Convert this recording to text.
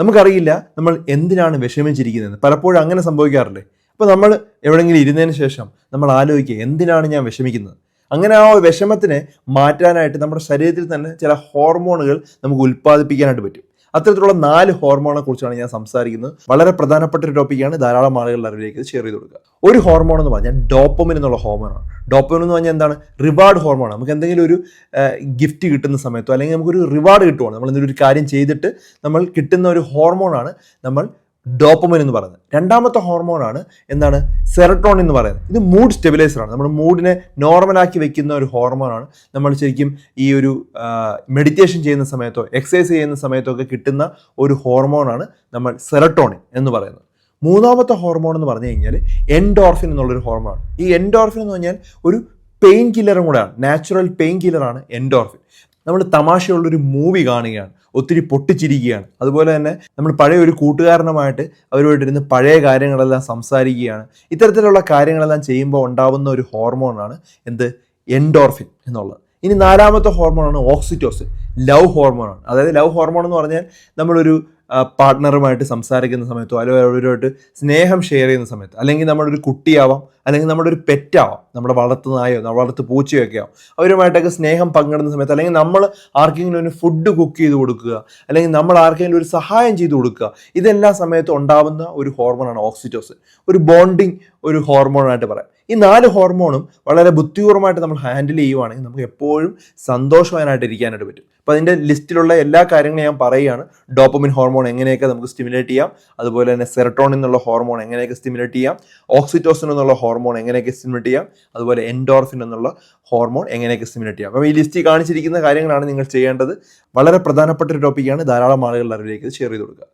നമുക്കറിയില്ല നമ്മൾ എന്തിനാണ് വിഷമിച്ചിരിക്കുന്നത്. പലപ്പോഴും അങ്ങനെ സംഭവിക്കാറില്ലേ? അപ്പോൾ നമ്മൾ എവിടെയെങ്കിലും ഇരുന്നതിന് ശേഷം നമ്മൾ ആലോചിക്കുക, എന്തിനാണ് ഞാൻ വിഷമിക്കുന്നത്? അങ്ങനെ ആ വിഷമത്തിനെ മാറ്റാനായിട്ട് നമ്മുടെ ശരീരത്തിൽ തന്നെ ചില ഹോർമോണുകൾ നമുക്ക് ഉൽപ്പാദിപ്പിക്കാനായിട്ട് പറ്റും. അത്തരത്തിലുള്ള 4 ഹോർമോണെ കുറിച്ചാണ് ഞാൻ സംസാരിക്കുന്നത്. വളരെ പ്രധാനപ്പെട്ട ഒരു ടോപ്പിക്കാണ്. ധാരാളം ആളുകളുടെ അറിവിലേക്ക് ഷെയർ ചെയ്ത് കൊടുക്കുക. ഒരു ഹോർമോൺ എന്ന് പറഞ്ഞാൽ ഡോപ്പമിൻ എന്നുള്ള ഹോർമോണാണ്. ഡോപ്പമിൻ എന്ന് പറഞ്ഞാൽ എന്താണ്? റിവാർഡ് ഹോർമോണാണ്. നമുക്ക് എന്തെങ്കിലും ഒരു ഗിഫ്റ്റ് കിട്ടുന്ന സമയത്തോ അല്ലെങ്കിൽ നമുക്കൊരു റിവാർഡ് കിട്ടുവാണ്, നമ്മൾ എന്തെങ്കിലും ഒരു കാര്യം ചെയ്തിട്ട് നമ്മൾ കിട്ടുന്ന ഒരു ഹോർമോണാണ് നമ്മൾ ഡോപ്പമിൻ എന്ന് പറയുന്നത്. രണ്ടാമത്തെ ഹോർമോണാണ് എന്താണ്? സെറട്ടോണിൻ എന്ന് പറയുന്നത്. ഇത് മൂഡ് സ്റ്റെബിലൈസറാണ്. നമ്മുടെ മൂഡിനെ നോർമലാക്കി വെക്കുന്ന ഒരു ഹോർമോണാണ്. നമ്മൾ ശരിക്കും ഈ ഒരു മെഡിറ്റേഷൻ ചെയ്യുന്ന സമയത്തോ എക്സസൈസ് ചെയ്യുന്ന സമയത്തോ ഒക്കെ കിട്ടുന്ന ഒരു ഹോർമോണാണ് നമ്മൾ സെറട്ടോണിൻ എന്ന് പറയുന്നത്. മൂന്നാമത്തെ ഹോർമോൺ എന്ന് പറഞ്ഞു കഴിഞ്ഞാൽ എൻഡോർഫിൻ എന്നുള്ളൊരു ഹോർമോണാണ്. ഈ എൻഡോർഫിൻ എന്ന് പറഞ്ഞാൽ ഒരു പെയിൻ കില്ലറും കൂടെയാണ്. നാച്ചുറൽ പെയിൻ കില്ലറാണ് എൻഡോർഫിൻ. നമ്മൾ തമാശയുള്ളൊരു മൂവി കാണുകയാണ്, ഒത്തിരി പൊട്ടിച്ചിരിക്കുകയാണ്, അതുപോലെ തന്നെ നമ്മൾ പഴയ ഒരു കൂട്ടുകാരനുമായിട്ട് അവരുമായിട്ടിരുന്ന് പഴയ കാര്യങ്ങളെല്ലാം സംസാരിക്കുകയാണ്. ഇത്തരത്തിലുള്ള കാര്യങ്ങളെല്ലാം ചെയ്യുമ്പോൾ ഉണ്ടാവുന്ന ഒരു ഹോർമോണാണ് എന്ത്? എൻഡോർഫിൻ എന്നുള്ളത്. ഇനി നാലാമത്തെ ഹോർമോണാണ് ഓക്സിറ്റോസിൻ. ലവ് ഹോർമോണാണ്. അതായത് ലവ് ഹോർമോൺ എന്ന് പറഞ്ഞാൽ നമ്മളൊരു പാർട്ട്ണറുമായിട്ട് സംസാരിക്കുന്ന സമയത്തോ അല്ലെങ്കിൽ അവരുമായിട്ട് സ്നേഹം ഷെയർ ചെയ്യുന്ന സമയത്ത്, അല്ലെങ്കിൽ നമ്മുടെ ഒരു കുട്ടിയാവാം, അല്ലെങ്കിൽ നമ്മുടെ ഒരു പെറ്റാവാം, നമ്മുടെ വളർത്തു നായോ വളർത്തു പൂച്ചയോ ഒക്കെ ആവും, അവരുമായിട്ടൊക്കെ സ്നേഹം പങ്കിടുന്ന സമയത്ത്, അല്ലെങ്കിൽ നമ്മൾ ആർക്കെങ്കിലും ഒരു ഫുഡ് കുക്ക് ചെയ്ത് കൊടുക്കുക, അല്ലെങ്കിൽ നമ്മൾ ആർക്കെങ്കിലും ഒരു സഹായം ചെയ്ത് കൊടുക്കുക, ഇതെല്ലാ സമയത്തും ഉണ്ടാവുന്ന ഒരു ഹോർമോണാണ് ഓക്സിറ്റോസിൻ. ഒരു ബോണ്ടിങ് ഒരു ഹോർമോണായിട്ട് പറയാം. ഈ 4 ഹോർമോണും വളരെ ബുദ്ധിപൂർവ്വമായിട്ട് നമ്മൾ ഹാൻഡിൽ ചെയ്യുവാണെങ്കിൽ നമുക്ക് എപ്പോഴും സന്തോഷവാനായിട്ട് ഇരിക്കാനായിട്ട് പറ്റും. അപ്പോൾ അതിൻ്റെ ലിസ്റ്റിലുള്ള എല്ലാ കാര്യങ്ങളും ഞാൻ പറയുകയാണ്. ഡോപ്പമിൻ ഹോർമോൺ എങ്ങനെയൊക്കെ നമുക്ക് സ്റ്റിമുലേറ്റ് ചെയ്യാം, അതുപോലെ തന്നെ സെറട്ടോണിൻ എന്നുള്ള ഹോർമോൺ എങ്ങനെയൊക്കെ സ്റ്റിമുലേറ്റ് ചെയ്യാം, ഓക്സിറ്റോസിൻ എന്നുള്ള ഹോർമോൺ എങ്ങനെയൊക്കെ സ്റ്റിമുലേറ്റ് ചെയ്യാം, അതുപോലെ എൻഡോർഫിൻ എന്നുള്ള ഹോർമോൺ എങ്ങനെയൊക്കെ സ്റ്റിമുലേറ്റ് ചെയ്യാം. അപ്പോൾ ഈ ലിസ്റ്റിൽ കാണിച്ചിരിക്കുന്ന കാര്യങ്ങളാണ് നിങ്ങൾ ചെയ്യേണ്ടത്. വളരെ പ്രധാനപ്പെട്ട ഒരു ടോപ്പിക്കാണ്. ധാരാളം ആളുകളുടെ അറിവിലേക്ക് ഷെയർ ചെയ്ത് കൊടുക്കുക.